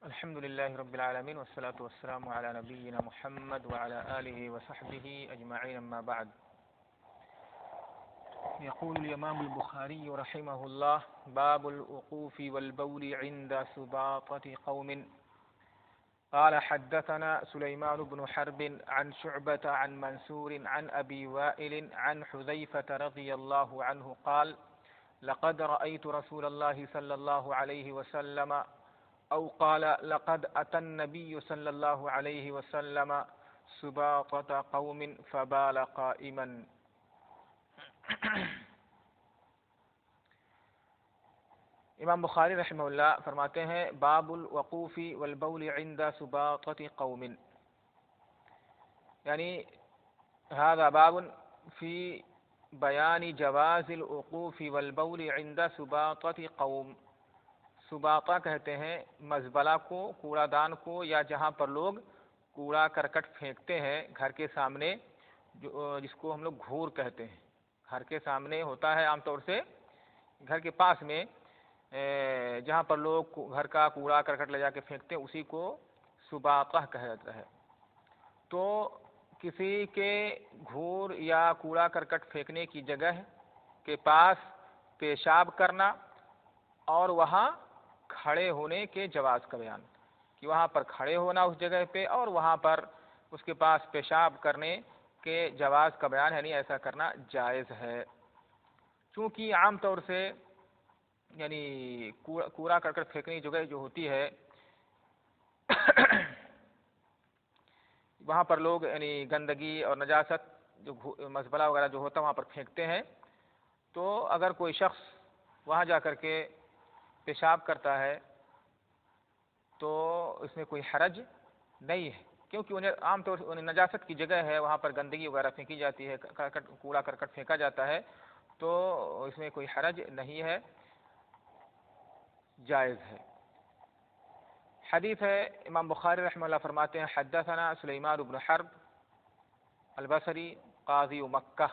الحمد لله رب العالمين والصلاة والسلام على نبينا محمد وعلى آله وصحبه أجمعين أما بعد. يقول الإمام البخاري رحمه الله: باب الوقوف والبول عند سباطة قوم. قال: حدثنا سليمان بن حرب عن شعبة عن منصور عن أبي وائل عن حذيفة رضي الله عنه قال: لقد رأيت رسول الله صلى الله عليه وسلم أو قال لقد أتى النبي صلى الله عليه وسلم سباطة قوم فبال قائما. امام بخاری رحمہ اللہ فرماتے ہیں: باب الوقوف والبول عند سباطة قوم، یعنی هذا باب في بیان جواز الوقوف والبول عند سباطة قوم. سباطہ کہتے ہیں مزبلہ کو، کوڑا دان کو، یا جہاں پر لوگ کوڑا کرکٹ پھینکتے ہیں گھر کے سامنے، جس کو ہم لوگ گھور کہتے ہیں. گھر کے سامنے ہوتا ہے عام طور سے، گھر کے پاس میں جہاں پر لوگ گھر کا کوڑا کرکٹ لے جا کے پھینکتے ہیں اسی کو سباطہ کہا جاتا ہے. تو کسی کے گھور یا کوڑا کرکٹ پھینکنے کی جگہ کے پاس پیشاب کرنا اور وہاں کھڑے ہونے کے جواز کا بیان، کہ وہاں پر کھڑے ہونا اس جگہ پہ اور وہاں پر اس کے پاس پیشاب کرنے کے جواز کا بیان، یعنی ایسا کرنا جائز ہے. چونکہ عام طور سے یعنی کوڑا کرکٹ پھینکنے کی جگہ جو ہوتی ہے وہاں پر لوگ یعنی گندگی اور نجاست جو مزبلہ وغیرہ جو ہوتا ہے وہاں پر پھینکتے ہیں. تو اگر کوئی شخص وہاں جا کر کے پیشاب کرتا ہے تو اس میں کوئی حرج نہیں ہے، کیونکہ انہیں عام طور سے نجاست کی جگہ ہے، وہاں پر گندگی وغیرہ پھینکی جاتی ہے، کوڑا کرکٹ پھینکا جاتا ہے، تو اس میں کوئی حرج نہیں ہے، جائز ہے. حدیث ہے، امام بخاری رحمہ اللہ فرماتے ہیں: حدثنا سلیمان بن حرب البصری قاضی مکہ.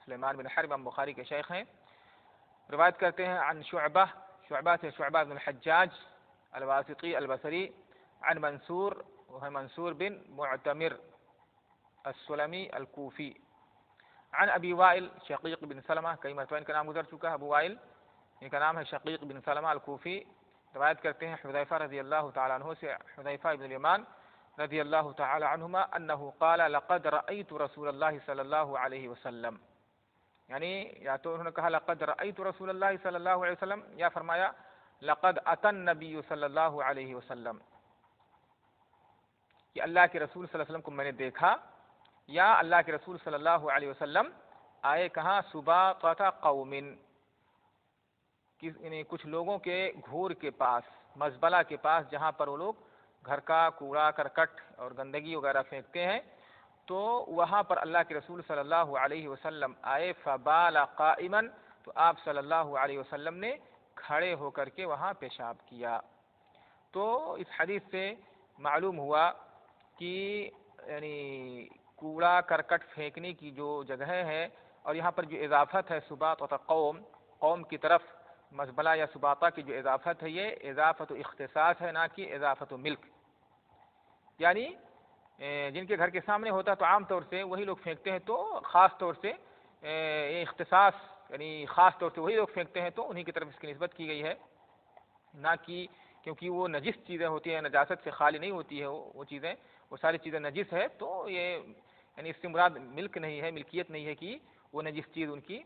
سلیمان بن حرب امام بخاری کے شیخ ہیں، روایت کرتے ہیں عن شعبہ سے شعبہ بن الحجاج الواسطی البصری، عن منصور وہ منصور بن معتمر السلمی الکوفی، عن ابی وائل شقیق بن سلمہ، کئی مرتبہ ان کا نام گزر چکا ہے، ابو وائل ان کا نام ہے شقیق بن سلمہ الکوفی. روایت کرتے ہیں حذیفہ رضی اللہ تعالی عنہ سے، حذیفہ بن الیمان رضی اللہ تعالی عنہما انہ قال لقد رأیت رسول اللہ صلی اللہ علیہ وسلم، یعنی یا تو انہوں نے کہا لقد رأیت رسول اللہ صلی اللہ علیہ وسلم، یا فرمایا لقد أتى النبی صلی اللہ علیہ وسلم، کہ اللہ کے رسول صلی اللہ علیہ وسلم کو میں نے دیکھا، یا اللہ کے رسول صلی اللہ علیہ وسلم آئے کہاں؟ سباطة قوم، یعنی کچھ لوگوں کے گھور کے پاس، مزبلہ کے پاس، جہاں پر وہ لوگ گھر کا کوڑا کرکٹ اور گندگی وغیرہ پھینکتے ہیں. تو وہاں پر اللہ کے رسول صلی اللہ علیہ وسلم آئے، فبال قائما، تو آپ صلی اللہ علیہ وسلم نے کھڑے ہو کر کے وہاں پیشاب کیا. تو اس حدیث سے معلوم ہوا کہ یعنی کوڑا کرکٹ پھینکنے کی جو جگہ ہے، اور یہاں پر جو اضافت ہے سباطة قوم کی طرف، مزبلہ یا سباطہ کی جو اضافت ہے، یہ اضافت اختصاص ہے، نہ کہ اضافت ملک. یعنی جن کے گھر کے سامنے ہوتا ہے تو عام طور سے وہی لوگ پھینکتے ہیں، تو خاص طور سے یہ اختصاص، یعنی خاص طور سے وہی لوگ پھینکتے ہیں تو انہی کی طرف اس کی نسبت کی گئی ہے، نہ کہ کیونکہ وہ نجس چیزیں ہوتی ہیں، نجاست سے خالی نہیں ہوتی ہے وہ چیزیں، وہ ساری چیزیں نجس ہے. تو یہ یعنی اس سے مراد ملک نہیں ہے، ملکیت نہیں ہے کہ وہ نجس چیز ان کی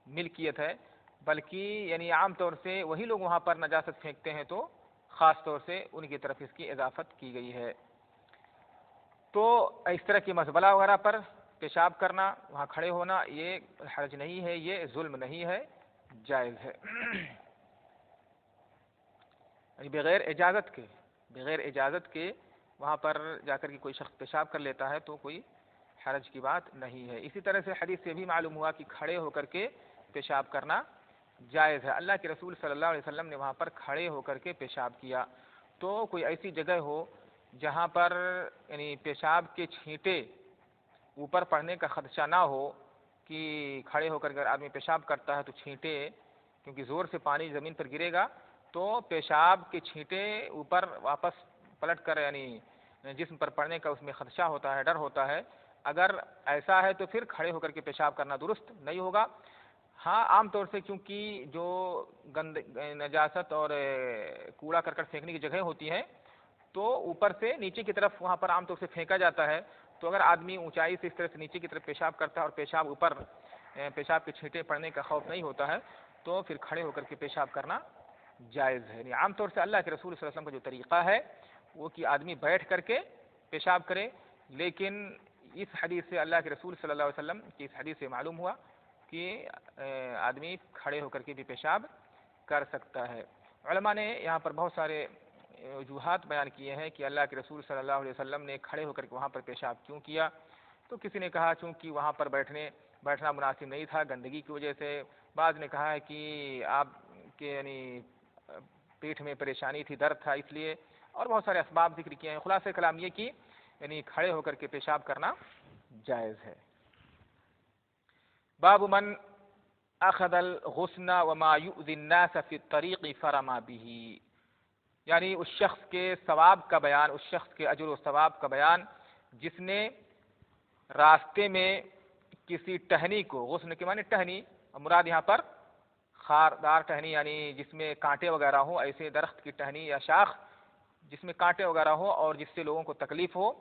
ملکیت ہے، بلکہ یعنی عام طور سے وہی لوگ وہاں پر نجاست پھینکتے ہیں تو خاص طور سے ان کی طرف اس کی اضافت کی گئی ہے. تو اس طرح کی مزبلہ وغیرہ پر پیشاب کرنا، وہاں کھڑے ہونا، یہ حرج نہیں ہے، یہ ظلم نہیں ہے، جائز ہے. یعنی بغیر اجازت کے وہاں پر جا کر کے کوئی شخص پیشاب کر لیتا ہے تو کوئی حرج کی بات نہیں ہے. اسی طرح سے حدیث سے بھی معلوم ہوا کہ کھڑے ہو کر کے پیشاب کرنا جائز ہے. اللہ کے رسول صلی اللہ علیہ وسلم نے وہاں پر کھڑے ہو کر کے پیشاب کیا. تو کوئی ایسی جگہ ہو جہاں پر یعنی پیشاب کے چھینٹے اوپر پڑنے کا خدشہ نہ ہو، کہ کھڑے ہو کر اگر آدمی پیشاب کرتا ہے تو چھینٹے، کیونکہ زور سے پانی زمین پر گرے گا تو پیشاب کے چھینٹے اوپر واپس پلٹ کر یعنی جسم پر پڑنے کا اس میں خدشہ ہوتا ہے، ڈر ہوتا ہے. اگر ایسا ہے تو پھر کھڑے ہو کر کے پیشاب کرنا درست نہیں ہوگا. ہاں عام طور سے کیونکہ جو نجاست اور کوڑا کرکٹ پھینکنے کی جگہیں ہوتی ہیں تو اوپر سے نیچے کی طرف وہاں پر عام طور سے پھینکا جاتا ہے. تو اگر آدمی اونچائی سے اس طرح سے نیچے کی طرف پیشاب کرتا ہے اور پیشاب اوپر پیشاب کے چھینٹے پڑنے کا خوف نہیں ہوتا ہے تو پھر کھڑے ہو کر کے پیشاب کرنا جائز ہے. یعنی عام طور سے اللہ کے رسول صلی اللہ علیہ وسلم کا جو طریقہ ہے وہ کہ آدمی بیٹھ کر کے پیشاب کرے. لیکن اس حدیث سے اللہ کے رسول صلی اللہ علیہ وسلم کی اس حدیث سے معلوم ہوا کہ آدمی کھڑے ہو کر کے بھی پیشاب کر سکتا ہے. علماء نے یہاں پر بہت سارے وجوہات بیان کیے ہیں کہ اللہ کے رسول صلی اللہ علیہ وسلم نے کھڑے ہو کر کے وہاں پر پیشاب کیوں کیا. تو کسی نے کہا چونکہ وہاں پر بیٹھنا مناسب نہیں تھا گندگی کی وجہ سے. بعض نے کہا ہے کہ آپ کے یعنی پیٹھ میں پریشانی تھی، درد تھا اس لیے، اور بہت سارے اسباب ذکر کیے ہیں. خلاصہ کلام یہ کہ یعنی کھڑے ہو کر کے پیشاب کرنا جائز ہے. باب من اخذ الغصن وما يؤذي الناس في الطريق فرما به، یعنی اس شخص کے ثواب کا بیان، اس شخص کے اجر و ثواب کا بیان جس نے راستے میں کسی ٹہنی کو، غصن کے معنی ٹہنی، مراد یہاں پر خاردار ٹہنی یعنی جس میں کانٹے وغیرہ ہو، ایسے درخت کی ٹہنی یا شاخ جس میں کانٹے وغیرہ ہو اور جس سے لوگوں کو تکلیف ہو،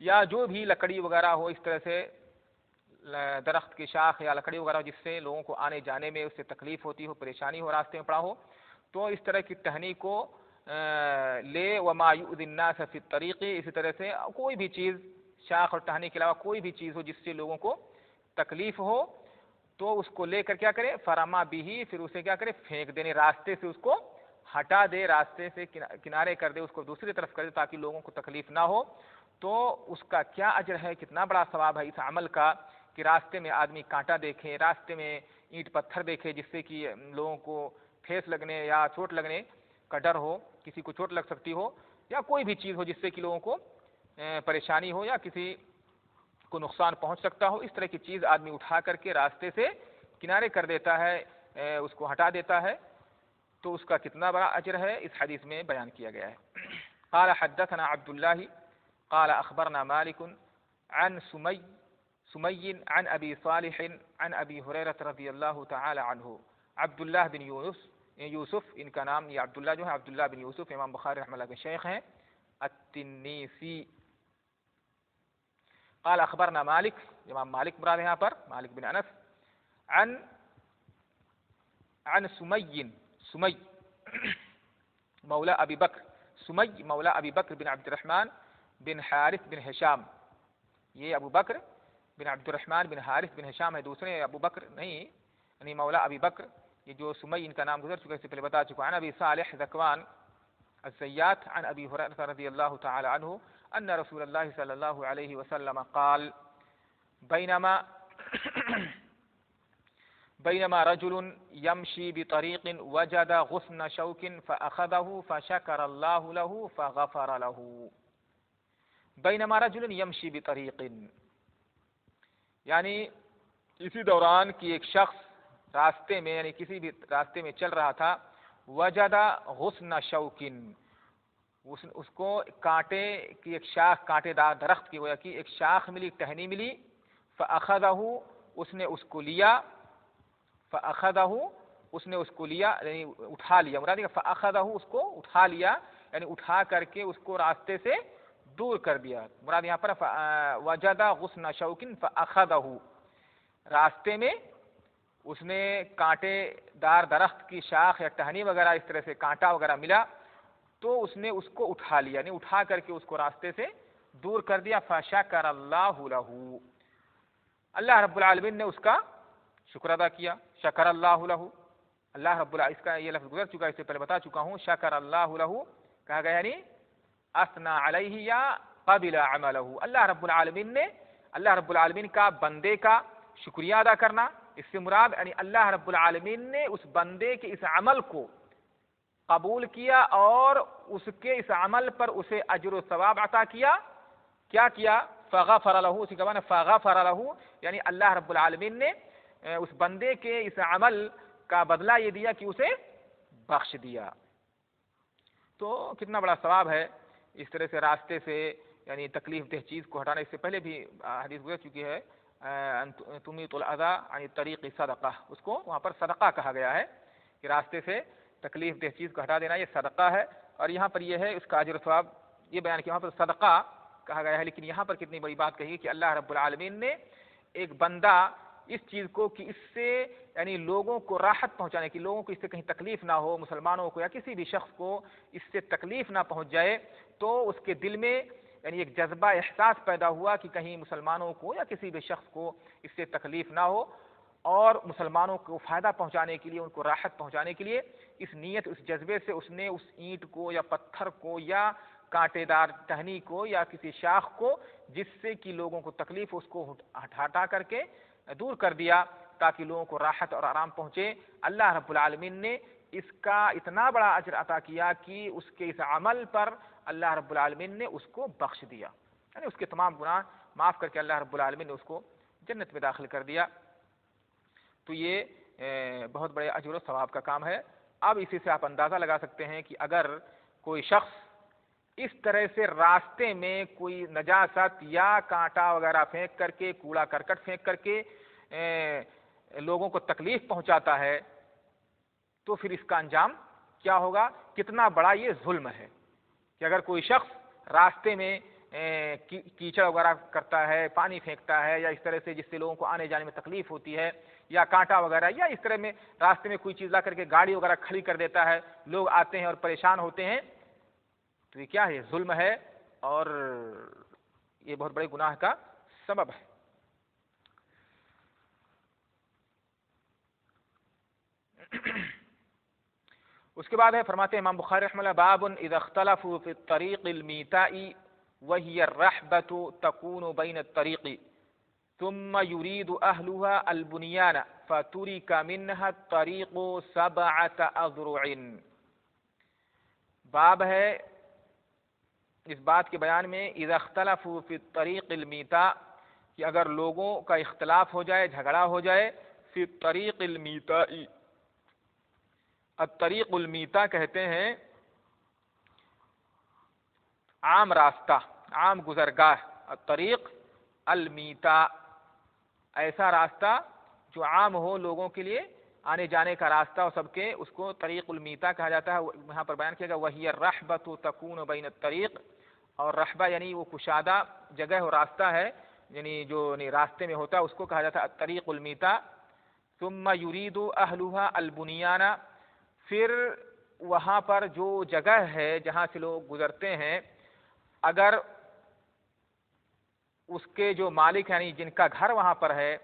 یا جو بھی لکڑی وغیرہ ہو اس طرح سے درخت کی شاخ یا لکڑی وغیرہ جس سے لوگوں کو آنے جانے میں اس سے تکلیف ہوتی ہو، پریشانی ہو، راستے میں پڑا ہو، تو اس طرح کی ٹہنی کو لے. وما یؤذی الناس فی الطریق، اسی طرح سے کوئی بھی چیز شاخ اور ٹہنی کے علاوہ کوئی بھی چیز ہو جس سے لوگوں کو تکلیف ہو تو اس کو لے کر کیا کرے، فرما بھی، پھر اسے کیا کرے، پھینک دینے، راستے سے اس کو ہٹا دے، راستے سے کنارے کر دے، اس کو دوسری طرف کر دے تاکہ لوگوں کو تکلیف نہ ہو. تو اس کا کیا اجر ہے، کتنا بڑا ثواب ہے اس عمل کا کہ راستے میں آدمی کانٹا دیکھے، راستے میں اینٹ پتھر دیکھے جس سے کہ لوگوں کو ٹھیس لگنے یا چوٹ لگنے کا ڈر ہو، کسی کو چوٹ لگ سکتی ہو، یا کوئی بھی چیز ہو جس سے کہ لوگوں کو پریشانی ہو یا کسی کو نقصان پہنچ سکتا ہو، اس طرح کی چیز آدمی اٹھا کر کے راستے سے کنارے کر دیتا ہے، اس کو ہٹا دیتا ہے، تو اس کا کتنا بڑا اجر ہے اس حدیث میں بیان کیا گیا ہے. قال حدثنا عبد الله قال اخبرنا مالك عن سمي عن ابي صالح عن ابي هريره رضي الله تعالى عنه. عبد الله بن یوسف ان کا نام، یہ عبداللہ جو ہے عبداللہ بن یوسف امام بخاری رحمہ اللہ کے شیخ ہیں، التنیسی. قال اخبرنا مالک، امام مالک مراد ہے یہاں پر، مالک بن انس. عن سمي مولا ابی بکر، سمي مولا ابی بکر بن عبد الرحمن بن حارث بن ہشام. یہ ابو بکر بن عبد الرحمن بن حارث بن ہشام ہے، دوسرے ابو بکر نہیں، یعنی مولا ابی بکر. یہ جو سمي ان کا نام گزر چکا ہے، اس سے پہلے بتا چکا. عن ابی صالح ذکوان الزیات عن ابی ہریرہ رضی اللہ تعالی عنہ ان رسول اللہ صلی اللہ علیہ وسلم قال بينما رجل يمشي بطريق وجد غصن شوك فأخذه فشكر الله له فغفر له. بينما رجل يمشي بطريق، یعنی اسی دوران کی ایک شخص راستے میں یعنی کسی بھی راستے میں چل رہا تھا، وجد غصن شوك، اس کو کانٹے کی ایک شاخ، کانٹے دار درخت کی وجہ کی ایک شاخ ملی، ٹہنی ملی. فأخذه، اس نے اس کو لیا. فأخذه، اس نے اس کو لیا یعنی اٹھا لیا، مراد ہے فأخذه، اس کو اٹھا لیا یعنی اٹھا کر کے اس کو راستے سے دور کر دیا. مراد یہاں پر وجد غصن شوك فأخذه، راستے میں اس نے کانٹے دار درخت کی شاخ یا ٹہنی وغیرہ اس طرح سے کانٹا وغیرہ ملا تو اس نے اس کو اٹھا لیا یعنی اٹھا کر کے اس کو راستے سے دور کر دیا. فشکر اللہ له، اللہ رب العالمین نے اس کا شکر ادا کیا. شکر اللہ له، اللہ رب العالمین، اس کا یہ لفظ گزر چکا ہے، اس سے پہلے بتا چکا ہوں. شکر اللہ له کہا گیا یعنی اثنا علیہ یا قبل عملہ، اللہ رب العالمین نے، اللہ رب العالمین کا بندے کا شکریہ ادا کرنا. اس سے مراد یعنی اللہ رب العالمین نے اس بندے کے اس عمل کو قبول کیا اور اس کے اس عمل پر اسے اجر و ثواب عطا کیا. کیا کیا؟ فغفر له، اسی کا معنی فغفر له، یعنی اللہ رب العالمین نے اس بندے کے اس عمل کا بدلہ یہ دیا کہ اسے بخش دیا. تو کتنا بڑا ثواب ہے اس طرح سے راستے سے یعنی تکلیف دہ چیز کو ہٹانا. اس سے پہلے بھی حدیث گزر چکی ہے تمیط الاذى عن الطریق صدقہ, اس کو وہاں پر صدقہ کہا گیا ہے کہ راستے سے تکلیف دہ چیز کو ہٹا دینا یہ صدقہ ہے. اور یہاں پر یہ ہے اس کا اجر و ثواب یہ بیان کیا, وہاں پر صدقہ کہا گیا ہے, لیکن یہاں پر کتنی بڑی بات کہی کہ اللہ رب العالمین نے ایک بندہ اس چیز کو کہ اس سے یعنی لوگوں کو راحت پہنچانے کی, لوگوں کو اس سے کہیں تکلیف نہ ہو, مسلمانوں کو یا کسی بھی شخص کو اس سے تکلیف نہ پہنچ جائے, تو اس کے دل میں یعنی ایک جذبہ احساس پیدا ہوا کہ کہیں مسلمانوں کو یا کسی بھی شخص کو اس سے تکلیف نہ ہو, اور مسلمانوں کو فائدہ پہنچانے کے لیے, ان کو راحت پہنچانے کے لیے اس نیت اس جذبے سے اس نے اس اینٹ کو یا پتھر کو یا کانٹے دار ٹہنی کو یا کسی شاخ کو جس سے کہ لوگوں کو تکلیف اس کو ہٹا کر کے دور کر دیا تاکہ لوگوں کو راحت اور آرام پہنچے. اللہ رب العالمین نے اس کا اتنا بڑا اجر عطا کیا کہ اس کے اس عمل پر اللہ رب العالمین نے اس کو بخش دیا, یعنی اس کے تمام گناہ معاف کر کے اللہ رب العالمین نے اس کو جنت میں داخل کر دیا. تو یہ بہت بڑے اجر و ثواب کا کام ہے. اب اسی سے آپ اندازہ لگا سکتے ہیں کہ اگر کوئی شخص اس طرح سے راستے میں کوئی نجاست یا کانٹا وغیرہ پھینک کر کے, کوڑا کرکٹ پھینک کر کے لوگوں کو تکلیف پہنچاتا ہے تو پھر اس کا انجام کیا ہوگا, کتنا بڑا یہ ظلم ہے کہ اگر کوئی شخص راستے میں کیچڑ وغیرہ کرتا ہے, پانی پھینکتا ہے یا اس طرح سے جس سے لوگوں کو آنے جانے میں تکلیف ہوتی ہے, یا کانٹا وغیرہ یا اس طرح میں راستے میں کوئی چیز لا کر کے گاڑی وغیرہ کھڑی کر دیتا ہے, لوگ آتے ہیں اور پریشان ہوتے ہیں, تو یہ کیا ہے, ظلم ہے اور یہ بہت بڑے گناہ کا سبب ہے. اس کے بعد ہے فرماتے ہیں امام بخاری رحمہ اللہ, باب اذا اختلفوا في الطريق الميتاء وهي الرحبة تكون بين الطريق ثم يريد أهلها البنيان فترك منها الطريق 7 أذرع. باب ہے اس بات کے بیان میں اذا اختلفوا في الطريق الميتاء کہ اگر لوگوں کا اختلاف ہو جائے, جھگڑا ہو جائے, في الطريق الميتاء, الطریق المیتا کہتے ہیں عام راستہ, عام گزرگاہ, الطریق المیتا ایسا راستہ جو عام ہو لوگوں کے لیے آنے جانے کا راستہ اور سب کے, اس کو طریق المیتا کہا جاتا ہے. یہاں پر بیان کیا گیا وہی الرحبۃ تکون بین الطریق, اور رحبہ یعنی وہ کشادہ جگہ اور راستہ ہے, یعنی جو راستے میں ہوتا ہے اس کو کہا جاتا ہے الطریق المیتا. ثم یرید اہلها البنیان, پھر وہاں پر جو جگہ ہے جہاں سے لوگ گزرتے ہیں اگر اس کے جو مالک یعنی جن کا گھر وہاں پر ہے,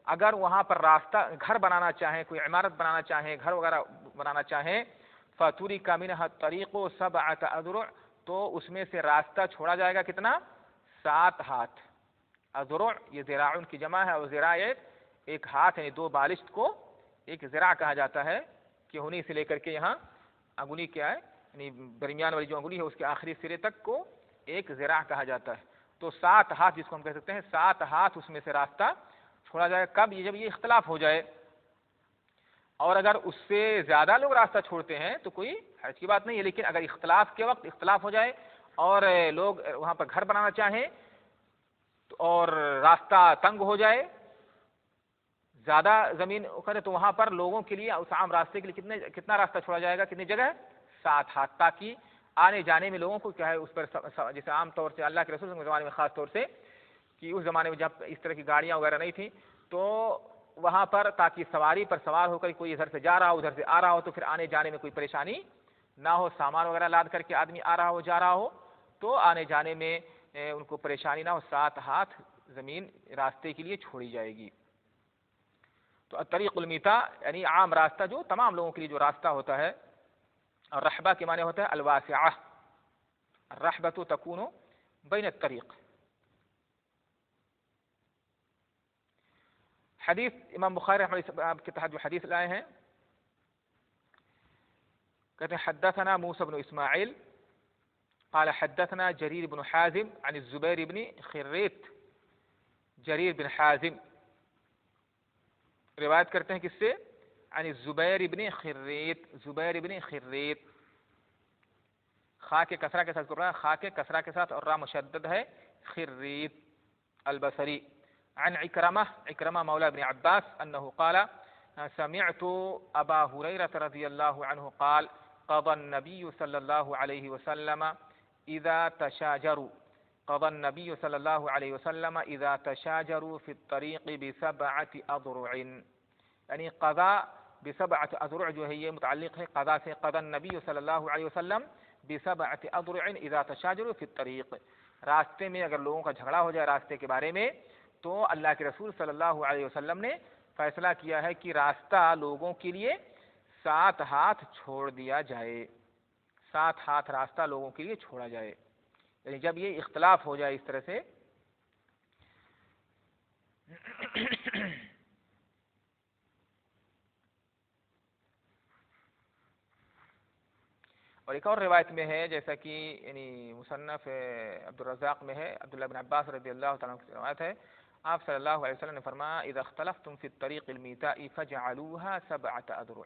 اگر وہاں پر راستہ گھر بنانا چاہیں, کوئی عمارت بنانا چاہیں, گھر وغیرہ بنانا چاہیں, فَتُرِكَ مِنْهَا الطَّرِيقُ 7 أذرع, تو اس میں سے راستہ چھوڑا جائے گا کتنا, 7 ہاتھ. اذرع یہ ذراعن کی جمع ہے, اور ذراع ایک ہاتھ یعنی 2 بالشت کو ایک ذراع کہا جاتا ہے, کہ ہونی سے لے کر کے یہاں انگلی کیا ہے یعنی درمیان والی جو انگلی ہے اس کے آخری سرے تک کو ایک ذراع کہا جاتا ہے. تو 7 ہاتھ جس کو ہم کہہ سکتے ہیں, 7 ہاتھ اس میں سے راستہ چھوڑا جائے. کب, جب یہ اختلاف ہو جائے, اور اگر اس سے زیادہ لوگ راستہ چھوڑتے ہیں تو کوئی حرج کی بات نہیں ہے, لیکن اگر اختلاف کے وقت اختلاف ہو جائے اور لوگ وہاں پر گھر بنانا چاہیں اور راستہ تنگ ہو جائے, زیادہ زمین کرے, تو وہاں پر لوگوں کے لیے اس عام راستے کے لیے کتنا راستہ چھوڑا جائے گا, کتنی جگہ ہے, 7 ہاتھ, تاکہ آنے جانے میں لوگوں کو کیا ہے اس پر, جیسے عام طور سے اللہ کے رسول کے زمانے میں خاص طور سے کہ اس زمانے میں جب اس طرح کی گاڑیاں وغیرہ نہیں تھیں, تو وہاں پر تاکہ سواری پر سوار ہو کر کوئی ادھر سے جا رہا ہو ادھر سے آ رہا ہو تو پھر آنے جانے میں کوئی پریشانی نہ ہو, سامان وغیرہ لاد کر کے آدمی آ رہا ہو جا رہا ہو تو آنے جانے میں ان کو پریشانی نہ ہو, 7 ہاتھ زمین راستے کے لیے چھوڑی جائے گی. تو الطریق المیتا یعنی عام راستہ جو تمام لوگوں کے لیے جو راستہ ہوتا ہے. اور رحبہ کے معنی ہوتا ہے الواسعہ, الرحبۃ تکون بین الطریق. حدیث امام بخاری رحمہ اللہ کے تحت جو حدیث لائے ہیں, کہتے ہیں حدثنا موسى بن اسماعیل قال حدثنا جرير بن حازم عن الزبير بن خريت. جرير بن حازم روایت کرتے ہیں کس سے, عن الزبير بن خريت, زبیر بن خريت. خا کے کسرہ کے ساتھ قرآن ہے، خا کے کسرہ کے ساتھ اور را مشدد ہے، خریت البصری عن عكرمة مولى ابن عباس أنه قال سمعت أبا هريرة رضي الله عنه قال قضى النبي صلى الله عليه وسلم إذا تشاجروا قضى النبي صلى الله عليه وسلم إذا تشاجروا في الطريق بسبعة أضرع، یعنی قضا بسبعة أضرع جو ہے یہ متعلق ہے قضا سے، قضى النبي صلی اللہ علیہ وسلم بسبعة أضرع إذا تشاجروا في الطريق، راستے میں اگر لوگوں کا جھگڑا ہو جائے راستے کے بارے میں تو اللہ کے رسول صلی اللہ علیہ وسلم نے فیصلہ کیا ہے کہ راستہ لوگوں کے لیے 7 ہاتھ چھوڑ دیا جائے، 7 ہاتھ راستہ لوگوں کے لیے چھوڑا جائے، یعنی جب یہ اختلاف ہو جائے اس طرح سے اور ایک اور روایت میں ہے جیسا کہ یعنی مصنف عبد الرزاق میں ہے، عبداللہ بن عباس رضی اللہ تعالیٰ عنہ کی روایت ہے، آپ صلی اللہ علیہ وسلم نے فرمایا اذا اختلفتم في الطريق الميتاء فجعلوها 7 أذرع،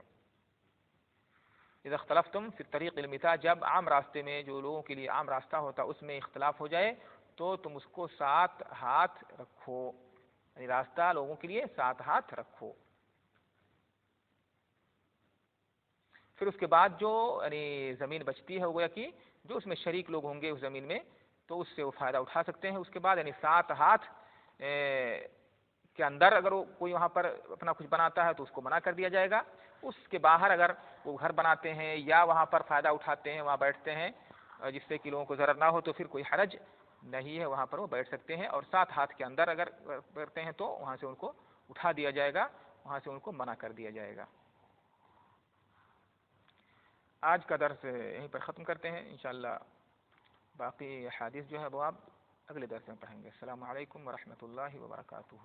اذا اختلفتم في الطريق الميتاء، جب عام راستے میں جو لوگوں کے لیے عام راستہ ہوتا اس میں اختلاف ہو جائے تو تم اس کو 7 ہاتھ رکھو، یعنی راستہ لوگوں کے لیے 7 ہاتھ رکھو۔ پھر اس کے بعد جو یعنی زمین بچتی ہے وہ گویا کہ جو اس میں شریک لوگ ہوں گے اس زمین میں تو اس سے وہ فائدہ اٹھا سکتے ہیں۔ اس کے بعد یعنی 7 ہاتھ کے اندر اگر وہ کوئی وہاں پر اپنا کچھ بناتا ہے تو اس کو منع کر دیا جائے گا، اس کے باہر اگر وہ گھر بناتے ہیں یا وہاں پر فائدہ اٹھاتے ہیں وہاں بیٹھتے ہیں جس سے کہ لوگوں کو ضرر نہ ہو تو پھر کوئی حرج نہیں ہے، وہاں پر وہ بیٹھ سکتے ہیں، اور 7 ہاتھ کے اندر اگر کرتے ہیں تو وہاں سے ان کو اٹھا دیا جائے گا، وہاں سے ان کو منع کر دیا جائے گا۔ آج کا درس یہیں پر ختم کرتے ہیں، انشاءاللہ باقی حدیث جو ہے وہ آپ اگلے درس میں پڑھیں گے۔ السلام علیکم ورحمۃ اللہ وبرکاتہ۔